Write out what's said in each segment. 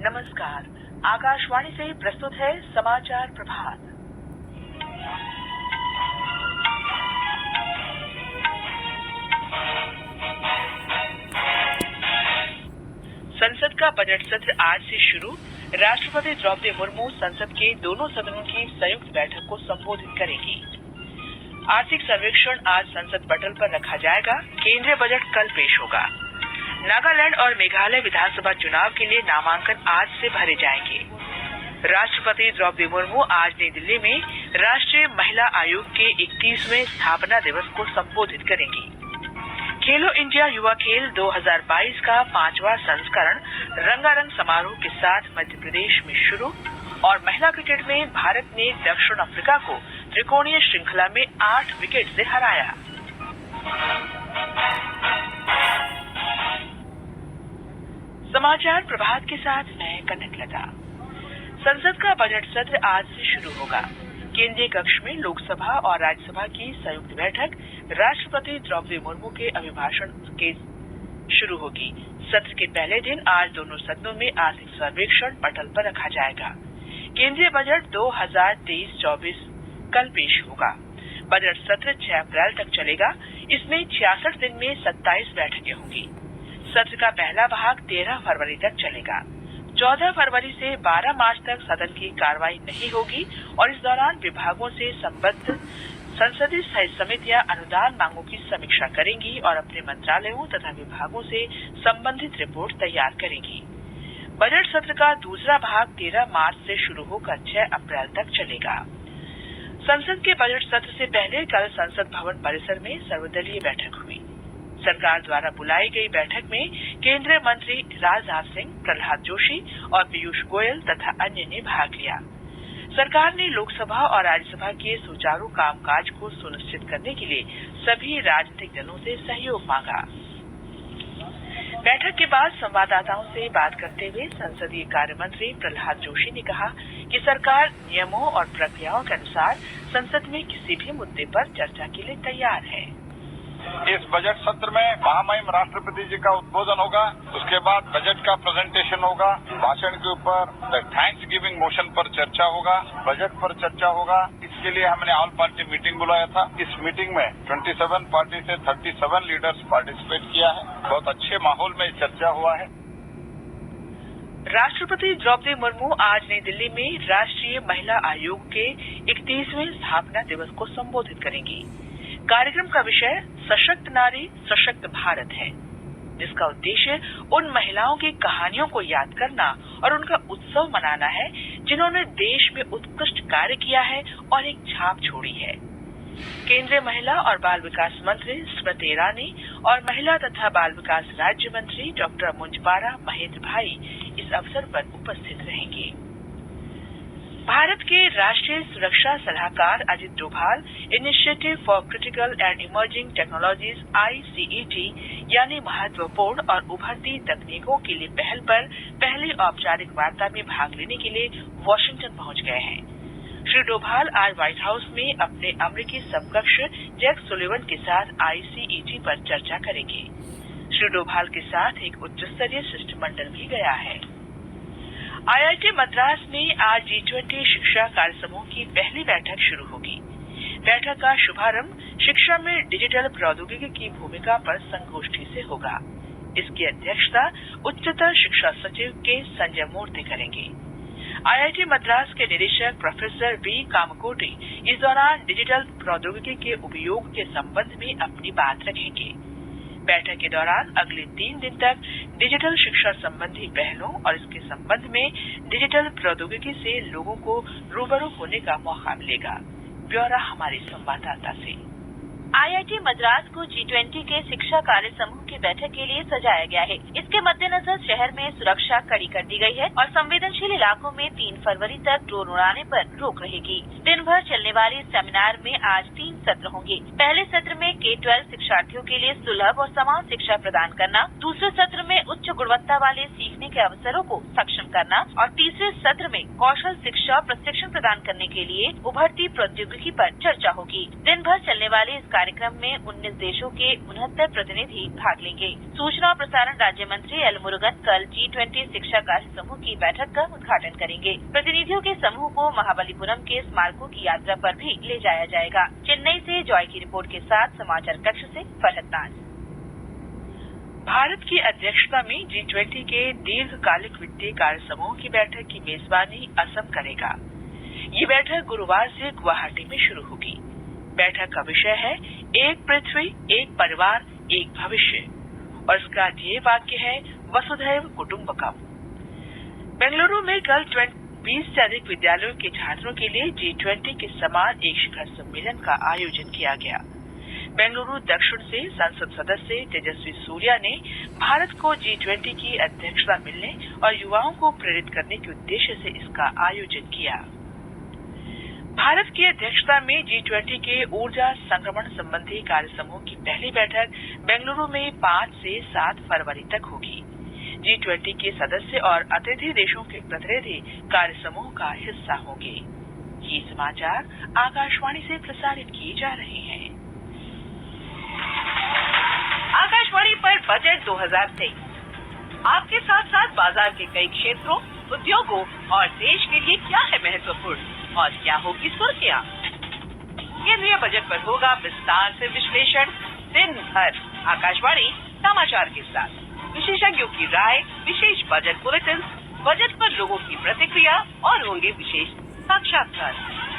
नमस्कार, आकाशवाणी से प्रस्तुत है समाचार प्रभात। संसद का बजट सत्र आज से शुरू। राष्ट्रपति द्रौपदी मुर्मू संसद के दोनों सदनों की संयुक्त बैठक को संबोधित करेंगी। आर्थिक सर्वेक्षण आज संसद पटल पर रखा जाएगा। केंद्रीय बजट कल पेश होगा। नागालैंड और मेघालय विधानसभा चुनाव के लिए नामांकन आज से भरे जाएंगे। राष्ट्रपति द्रौपदी मुर्मू आज नई दिल्ली में राष्ट्रीय महिला आयोग के 31वें स्थापना दिवस को संबोधित करेंगी। खेलो इंडिया युवा खेल 2022 का 5वां संस्करण रंगारंग समारोह के साथ मध्य प्रदेश में शुरू और महिला क्रिकेट में भारत ने दक्षिण अफ्रीका को त्रिकोणीय श्रृंखला में 8 विकेट से हराया। समाचार प्रभात के साथ मैं कनकलता। संसद का बजट सत्र आज से शुरू होगा। केंद्रीय कक्ष में लोकसभा और राज्यसभा की संयुक्त बैठक राष्ट्रपति द्रौपदी मुर्मू के अभिभाषण के शुरू होगी। सत्र के पहले दिन आज दोनों सदनों में आर्थिक सर्वेक्षण पटल पर रखा जाएगा। केंद्रीय बजट 2023-24 कल पेश होगा। बजट सत्र 6 अप्रैल तक चलेगा। इसमें 66 दिन में 27 बैठकें होंगी। सत्र का पहला भाग 13 फरवरी तक चलेगा। 14 फरवरी से 12 मार्च तक सदन की कार्रवाई नहीं होगी और इस दौरान विभागों से संबद्ध संसदीय समितियां अनुदान मांगों की समीक्षा करेंगी और अपने मंत्रालयों तथा विभागों से संबंधित रिपोर्ट तैयार करेंगी। बजट सत्र का दूसरा भाग 13 मार्च से शुरू होकर 6 अप्रैल तक चलेगा। संसद के बजट सत्र से पहले कल संसद भवन परिसर में सर्वदलीय बैठक हुई। सरकार द्वारा बुलाई गई बैठक में केंद्रीय मंत्री राजनाथ सिंह, प्रहलाद जोशी और पीयूष गोयल तथा अन्य ने भाग लिया। सरकार ने लोकसभा और राज्यसभा के सुचारू कामकाज को सुनिश्चित करने के लिए सभी राजनीतिक दलों से सहयोग मांगा। बैठक के बाद संवाददाताओं से बात करते हुए संसदीय कार्य मंत्री प्रहलाद जोशी ने कहा कि सरकार नियमों और प्रक्रियाओं के अनुसार संसद में किसी भी मुद्दे पर चर्चा के लिए तैयार है। इस बजट सत्र में महामहिम राष्ट्रपति जी का उद्बोधन होगा। उसके बाद बजट का प्रेजेंटेशन होगा। भाषण के ऊपर थैंक्स गिविंग मोशन पर चर्चा होगा। बजट पर चर्चा होगा। इसके लिए हमने ऑल पार्टी मीटिंग बुलाया था। इस मीटिंग में 27 पार्टी से 37 लीडर्स पार्टिसिपेट किया है। बहुत अच्छे माहौल में चर्चा हुआ है। राष्ट्रपति द्रौपदी मुर्मू आज नई दिल्ली में राष्ट्रीय महिला आयोग के 31वें स्थापना दिवस को संबोधित करेंगी। कार्यक्रम का विषय सशक्त नारी सशक्त भारत है, जिसका उद्देश्य उन महिलाओं की कहानियों को याद करना और उनका उत्सव मनाना है जिन्होंने देश में उत्कृष्ट कार्य किया है और एक छाप छोड़ी है। केंद्रीय महिला और बाल विकास मंत्री स्मृति ईरानी और महिला तथा बाल विकास राज्य मंत्री डॉक्टर मुंजपारा महेंद्र भाई इस अवसर पर उपस्थित रहेंगे। भारत के राष्ट्रीय सुरक्षा सलाहकार Ajit Doval initiative for critical and emerging technologies ICET यानी महत्वपूर्ण और उभरती तकनीकों के लिए पहल पर पहली औपचारिक वार्ता में भाग लेने के लिए वॉशिंगटन पहुंच गए हैं। श्री डोभाल आज व्हाइट हाउस में अपने अमेरिकी समकक्ष जैक सुलिवन के साथ ICET पर चर्चा करेंगे। श्री डोभाल के साथ एक उच्च स्तरीय शिष्टमंडल भी गया है। IIT मद्रास में आज G20 शिक्षा कार्य समूह की पहली बैठक शुरू होगी। बैठक का शुभारंभ शिक्षा में डिजिटल प्रौद्योगिकी की भूमिका पर संगोष्ठी से होगा। इसकी अध्यक्षता उच्चतर शिक्षा सचिव के संजय मूर्ति करेंगे। IIT मद्रास के निदेशक प्रोफेसर V कामकोटी इस दौरान डिजिटल प्रौद्योगिकी के उपयोग के संबंध में अपनी बात रखेंगे। बैठक के दौरान अगले 3 दिन तक डिजिटल शिक्षा संबंधी पहलों और इसके संबंध में डिजिटल प्रौद्योगिकी से लोगों को रूबरू होने का मौका मिलेगा। ब्यौरा हमारे संवाददाता से। IIT मद्रास को G20 के शिक्षा कार्य समूह की बैठक के लिए सजाया गया है। इसके मद्देनजर शहर में सुरक्षा कड़ी कर दी गई है और संवेदनशील इलाकों में 3 फरवरी तक ड्रोन उड़ाने पर रोक रहेगी। दिन भर चलने वाले इस सेमिनार में आज 3 सत्र होंगे। पहले सत्र में K-12 शिक्षार्थियों के लिए सुलभ और समान शिक्षा प्रदान करना, दूसरे सत्र में उच्च गुणवत्ता वाले सीखने के अवसरों को सक्षम करना और तीसरे सत्र में कौशल शिक्षा प्रशिक्षण प्रदान करने के लिए उभरती प्रौद्योगिकी पर चर्चा होगी। दिन भर चलने वाले इस कार्यक्रम में 19 देशों के 69 प्रतिनिधि भाग लेंगे। सूचना और प्रसारण राज्य मंत्री एल मुरुगन कल G20 शिक्षा कार्य समूह की बैठक का उद्घाटन करेंगे। प्रतिनिधियों के समूह को महाबलीपुरम के स्मारकों की यात्रा पर भी ले जाया जाएगा। चेन्नई से जॉय की रिपोर्ट के साथ समाचार कक्ष से फरहत नाज। भारत की अध्यक्षता में G20 के दीर्घकालिक वित्तीय कार्य समूह की बैठक की मेजबानी असम करेगा। ये बैठक गुरुवार से गुवाहाटी में शुरू होगी। बैठक का विषय है एक पृथ्वी, एक परिवार, एक भविष्य और इसका ध्येय वाक्य है वसुधैव कुटुम्बकम। बेंगलुरु में कल 20 से अधिक विद्यालयों के छात्रों के लिए G20 के समान एक शिखर सम्मेलन का आयोजन किया गया। बेंगलुरु दक्षिण से संसद सदस्य तेजस्वी सूर्या ने भारत को G20 की अध्यक्षता मिलने और युवाओं को प्रेरित करने के उद्देश्य से इसका आयोजन किया। भारत की अध्यक्षता में G20 के ऊर्जा संक्रमण संबंधी कार्य समूह की पहली बैठक बेंगलुरु में 5 से 7 फरवरी तक होगी। G20 के सदस्य और अतिथि देशों के प्रतिनिधि कार्य समूह का हिस्सा होंगे। ये समाचार आकाशवाणी से प्रसारित किए जा रहे हैं। आकाशवाणी पर बजट 2023 आपके साथ साथ बाजार के कई क्षेत्रों, उद्योगों और देश के लिए क्या है महत्वपूर्ण और क्या होगी सुर्खियां। केंद्रीय बजट पर होगा विस्तार से विश्लेषण दिन भर। आकाशवाणी समाचार के साथ विशेषज्ञों की राय, विशेष बजट बुलेटिन, बजट पर लोगों की प्रतिक्रिया और होंगे विशेष साक्षात्कार।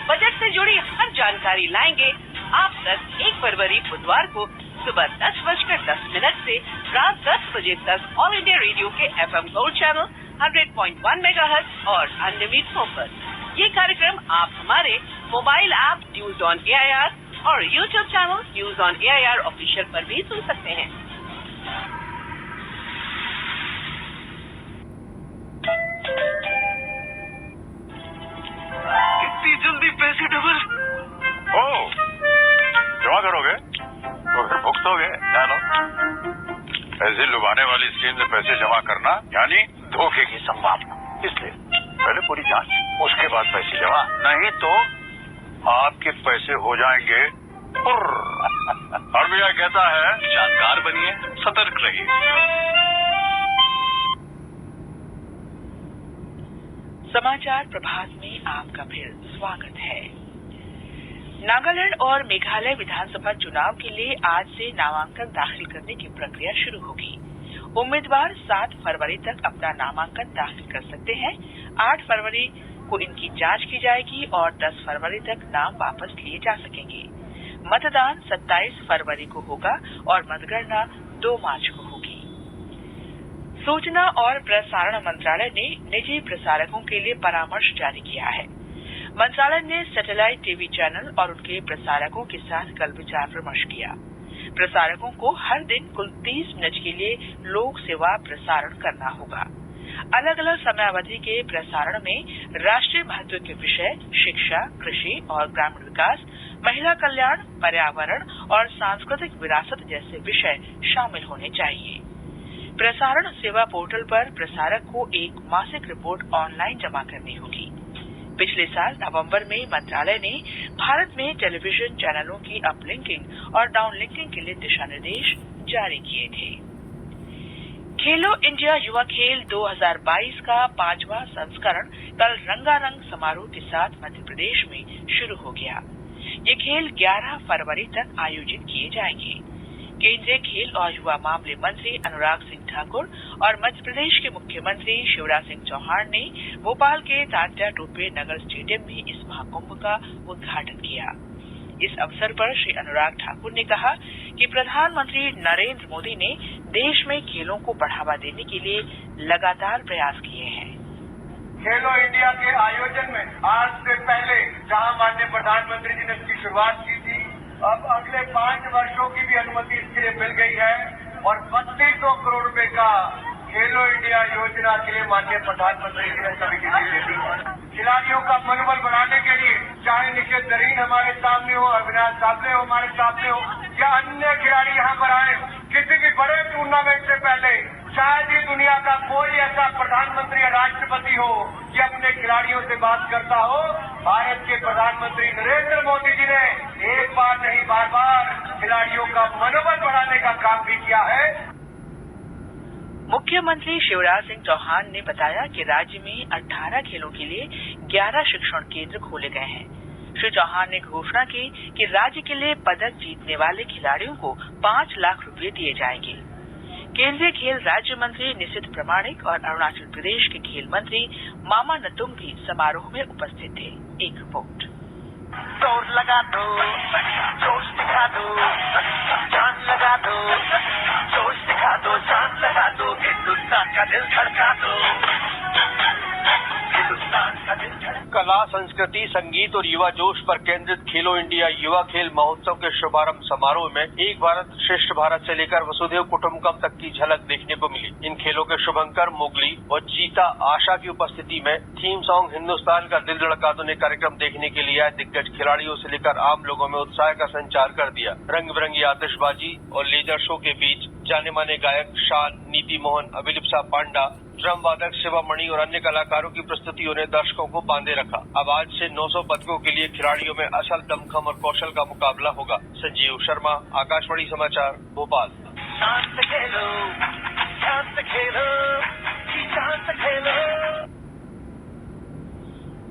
बजट से जुड़ी हर जानकारी लाएंगे आप तक 1 फरवरी बुधवार को सुबह 10:10 से रात 10 बजे तक ऑल इंडिया रेडियो के FM गोल्ड चैनल 100.1 मेगाहर्ट्ज और अन्य मीटरों पर। ये कार्यक्रम आप हमारे mobile app news on AIR और YouTube channel news on AIR official पर भी सुन सकते हैं। इतनी जल्दी पैसे डबल? ओह, जमा करोगे तो फिर भुगतोगे। जानो, ऐसे लुभाने वाली स्कीम में पैसे जमा करना यानी धोखे की संभावना। इसलिए पहले पूरी जांच, उसके बाद पैसे जमा, नहीं तो आपके पैसे हो जाएंगे RBI कहता है जानकार बनिए, सतर्क रहिए। समाचार प्रभात में आपका फिर स्वागत है। नागालैंड और मेघालय विधानसभा चुनाव के लिए आज से नामांकन दाखिल करने की प्रक्रिया शुरू होगी। उम्मीदवार 7 फरवरी तक अपना नामांकन दाखिल कर सकते हैं। 8 फरवरी को इनकी जांच की जाएगी और 10 फरवरी तक नाम वापस लिए जा सकेंगे। मतदान 27 फरवरी को होगा और मतगणना 2 मार्च को होगी। सूचना और प्रसारण मंत्रालय ने निजी प्रसारकों के लिए परामर्श जारी किया है। मंत्रालय ने सैटेलाइट टीवी चैनल और उनके प्रसारकों के साथ कल विचार विमर्श किया। प्रसारकों को हर दिन कुल 30 मिनट के लिए लोक सेवा प्रसारण करना होगा। अलग अलग समयावधि के प्रसारण में राष्ट्रीय महत्व के विषय, शिक्षा, कृषि और ग्रामीण विकास, महिला कल्याण, पर्यावरण और सांस्कृतिक विरासत जैसे विषय शामिल होने चाहिए। प्रसारण सेवा पोर्टल पर प्रसारक को एक मासिक रिपोर्ट ऑनलाइन जमा करनी होगी। पिछले साल नवंबर में मंत्रालय ने भारत में टेलीविजन चैनलों की अपलिंकिंग और डाउनलिंकिंग के लिए दिशा निर्देश जारी किए थे। खेलो इंडिया युवा खेल 2022 का 5वां संस्करण कल रंगारंग समारोह के साथ मध्य प्रदेश में शुरू हो गया। ये खेल 11 फरवरी तक आयोजित किए जाएंगे। केंद्रीय खेल और युवा मामले मंत्री अनुराग सिंह ठाकुर और मध्य प्रदेश के मुख्यमंत्री शिवराज सिंह चौहान ने भोपाल के तात्या टोपे नगर स्टेडियम में इस महाकुंभ का उद्घाटन किया। इस अवसर पर श्री अनुराग ठाकुर ने कहा कि प्रधानमंत्री नरेंद्र मोदी ने देश में खेलों को बढ़ावा देने के लिए लगातार प्रयास किए हैं। खेलो इंडिया के आयोजन में आज से पहले जहां माननीय प्रधानमंत्री जी ने इसकी शुरुआत की थी, अब अगले 5 वर्षों की भी अनुमति इसके लिए मिल गई है और 3200 करोड़ रुपए का खेलो इंडिया योजना के लिए माननीय प्रधानमंत्री जी ने सभी की दे दी है। खिलाड़ियों का मनोबल बढ़ाने के लिए चाहे निखिल जरीन हमारे सामने हो, अविनाश साबले हो हमारे सामने हो या अन्य खिलाड़ी यहाँ पर आए, किसी भी बड़े टूर्नामेंट से पहले शायद ही दुनिया का कोई ऐसा प्रधानमंत्री या राष्ट्रपति हो कि अपने खिलाड़ियों से बात करता हो। भारत के प्रधानमंत्री नरेंद्र मोदी जी ने एक बार नहीं बार बार खिलाड़ियों का मनोबल बढ़ाने का काम भी किया है। मुख्यमंत्री शिवराज सिंह चौहान ने बताया कि राज्य में 18 खेलों के लिए 11 शिक्षण केंद्र खोले गए हैं। श्री चौहान ने घोषणा की कि राज्य के लिए पदक जीतने वाले खिलाड़ियों को 5 लाख रुपए दिए जाएंगे। केंद्रीय खेल राज्य मंत्री निशित प्रामाणिक और अरुणाचल प्रदेश के खेल मंत्री मामा नतुंग भी समारोह में उपस्थित थे। एक रिपोर्ट। जोर लगा दो, जोश दिखा दो, जान लगा दो, जोश दिखा दो, जान लगा दो, हिंदुस्तान का दिल धड़का दो, हिंदुस्तान का दिल धड़का। कला, संस्कृति, संगीत और युवा जोश पर केंद्रित खेलो इंडिया युवा खेल महोत्सव के शुभारंभ समारोह में एक भारत श्रेष्ठ भारत से लेकर वसुधैव कुटुंबकम तक की झलक देखने को मिली। इन खेलों के शुभंकर मोगली और जीता आशा की उपस्थिति में थीम सॉन्ग हिंदुस्तान का दिल धड़का दो ने कार्यक्रम देखने के लिए आए दिग्गज खिलाड़ियों से लेकर आम लोगों में उत्साह का संचार कर दिया। रंग बिरंगी आतिशबाजी और लेजर शो के बीच जाने माने गायक शान, नीति मोहन, अभिलिप्सा पांडा, ड्रम वादक शिवामणि और अन्य कलाकारों की प्रस्तुतियों ने दर्शकों को बांधे रखा। अब आज से 900 पदकों के लिए खिलाड़ियों में असल दमखम और कौशल का मुकाबला होगा। संजीव शर्मा, आकाशवाणी समाचार, भोपाल। शांत खेलो, शांत खेलो, शांत खेलो।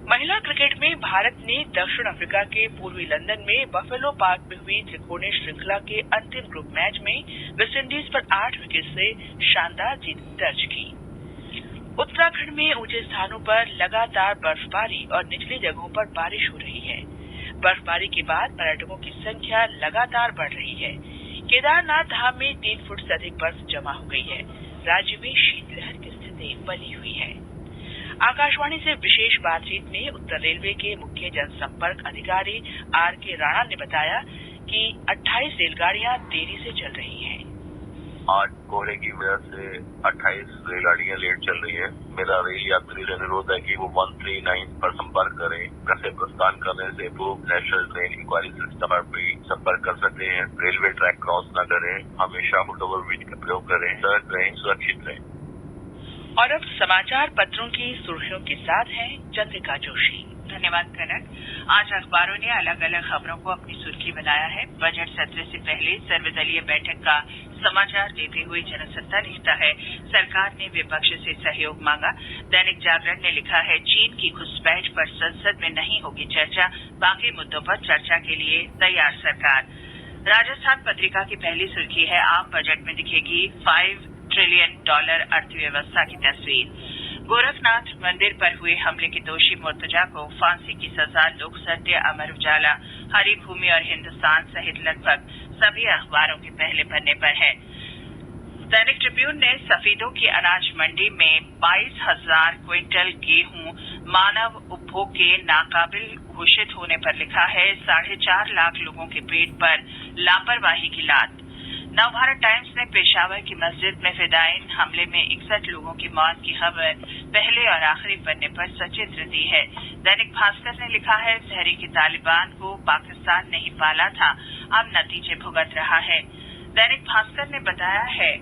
महिला क्रिकेट में भारत ने दक्षिण अफ्रीका के पूर्वी लंदन में बफेलो पार्क में हुई त्रिकोणीय श्रृंखला के अंतिम ग्रुप मैच में वेस्टइंडीज पर 8 विकेट से शानदार जीत दर्ज की। उत्तराखंड में ऊंचे स्थानों पर लगातार बर्फबारी और निचली जगहों पर बारिश हो रही है। बर्फबारी के बाद पर्यटकों की संख्या लगातार बढ़ रही है। केदारनाथ धाम में 3 फुट से अधिक बर्फ जमा हो गई है। राज्य में शीतलहर की स्थिति बनी हुई है। आकाशवाणी से विशेष बातचीत में उत्तर रेलवे के मुख्य जनसंपर्क अधिकारी आर.के. राणा ने बताया कि 28 रेलगाड़ियां देरी से चल रही हैं। आज कोहरे की वजह से 28 रेलगाड़ियां लेट चल रही है। मेरा रेल यात्री से अनुरोध है कि वो 139 पर संपर्क करें। घर से प्रस्थान करने से पूर्व नेशनल ट्रेन इंक्वायरी सिस्टम पर भी संपर्क कर सकते हैं। रेलवे ट्रैक क्रॉस न करें, हमेशा फुट ओवर ब्रिज का प्रयोग करें, ट्रेन सुरक्षित रहें। और अब समाचार पत्रों की सुर्खियों के साथ हैं चंद्रिका जोशी। धन्यवाद कनक। आज अखबारों ने अलग अलग खबरों को अपनी सुर्खी बनाया है। बजट सत्र से पहले सर्वदलीय बैठक का समाचार देते हुए जनसत्ता लिखता है, सरकार ने विपक्ष से सहयोग मांगा। दैनिक जागरण ने लिखा है, चीन की घुसपैठ पर संसद में नहीं होगी चर्चा, बाकी मुद्दों पर चर्चा के लिए तैयार सरकार। राजस्थान पत्रिका की पहली सुर्खी है, आम बजट में दिखेगी $5 ट्रिलियन अर्थव्यवस्था की तस्वीर। गोरखनाथ मंदिर पर हुए हमले के दोषी मुर्तजा को फांसी की सजा, लोक सत्य, अमर उजाला, हरिभूमि और हिंदुस्तान सहित लगभग सभी अखबारों के पहले पन्ने पर है। दैनिक ट्रिब्यून ने सफेदों की अनाज मंडी में 22,000 क्विंटल गेहूं मानव उपभोग के नाकाबिल घोषित होने पर लिखा है, 4.5 लाख लोगों के पेट पर लापरवाही की लात। नवभारत टाइम्स ने पेशावर की मस्जिद में फिदायीन हमले में 61 लोगों की मौत की खबर पहले और आखिरी पन्ने पर सचित्र दी है। दैनिक भास्कर ने लिखा है, तहरीक तालिबान को पाकिस्तान नहीं पाला था, अब नतीजे भुगत रहा है। दैनिक भास्कर ने बताया है,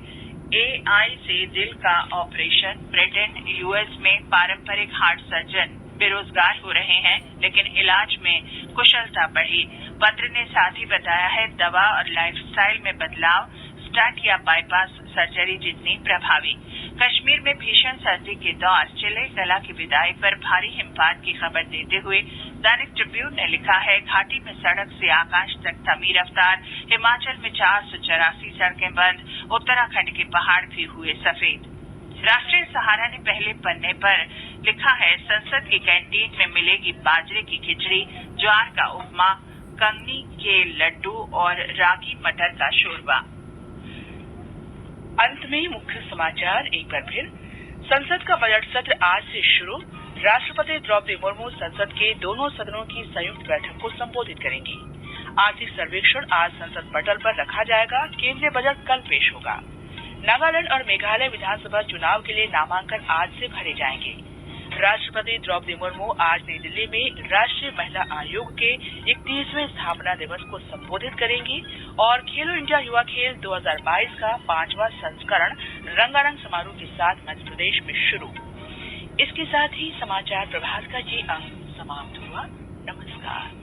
AI से दिल का ऑपरेशन, ब्रिटेन यूएस में पारंपरिक हार्ट सर्जन बेरोजगार हो रहे हैं, लेकिन इलाज में कुशलता बढ़ी। पत्र ने साथ ही बताया है, दवा और लाइफस्टाइल में बदलाव स्टंट या बाईपास सर्जरी जितनी प्रभावी। कश्मीर में भीषण सर्दी के दौर चिले कला की विदाई पर भारी हिमपात की खबर देते हुए दैनिक ट्रिब्यून ने लिखा है, घाटी में सड़क से आकाश तक थमी रफ्तार, हिमाचल में 484 सड़कें बंद, उत्तराखंड के पहाड़ भी हुए सफेद। राष्ट्रीय सहारा ने पहले पन्ने पर लिखा है, संसद की कैंटीन में मिलेगी बाजरे की खिचड़ी, ज्वार का उपमा, कंगनी के लड्डू और रागी मटर का शोरबा। अंत में मुख्य समाचार एक बार फिर। संसद का बजट सत्र आज से शुरू। राष्ट्रपति द्रौपदी मुर्मू संसद के दोनों सदनों की संयुक्त बैठक को संबोधित करेंगी। आर्थिक सर्वेक्षण आज संसद पटल पर रखा जाएगा। केंद्रीय बजट कल पेश होगा। नागालैंड और मेघालय विधानसभा चुनाव के लिए नामांकन आज से भरे जाएंगे। राष्ट्रपति द्रौपदी मुर्मू आज नई दिल्ली में राष्ट्रीय महिला आयोग के 31वें स्थापना दिवस को संबोधित करेंगी और खेलो इंडिया युवा खेल 2022 का 5वां संस्करण रंगारंग समारोह के साथ मध्य प्रदेश में शुरू। इसके साथ ही समाचार प्रभात का ये अंक समाप्त हुआ। नमस्कार।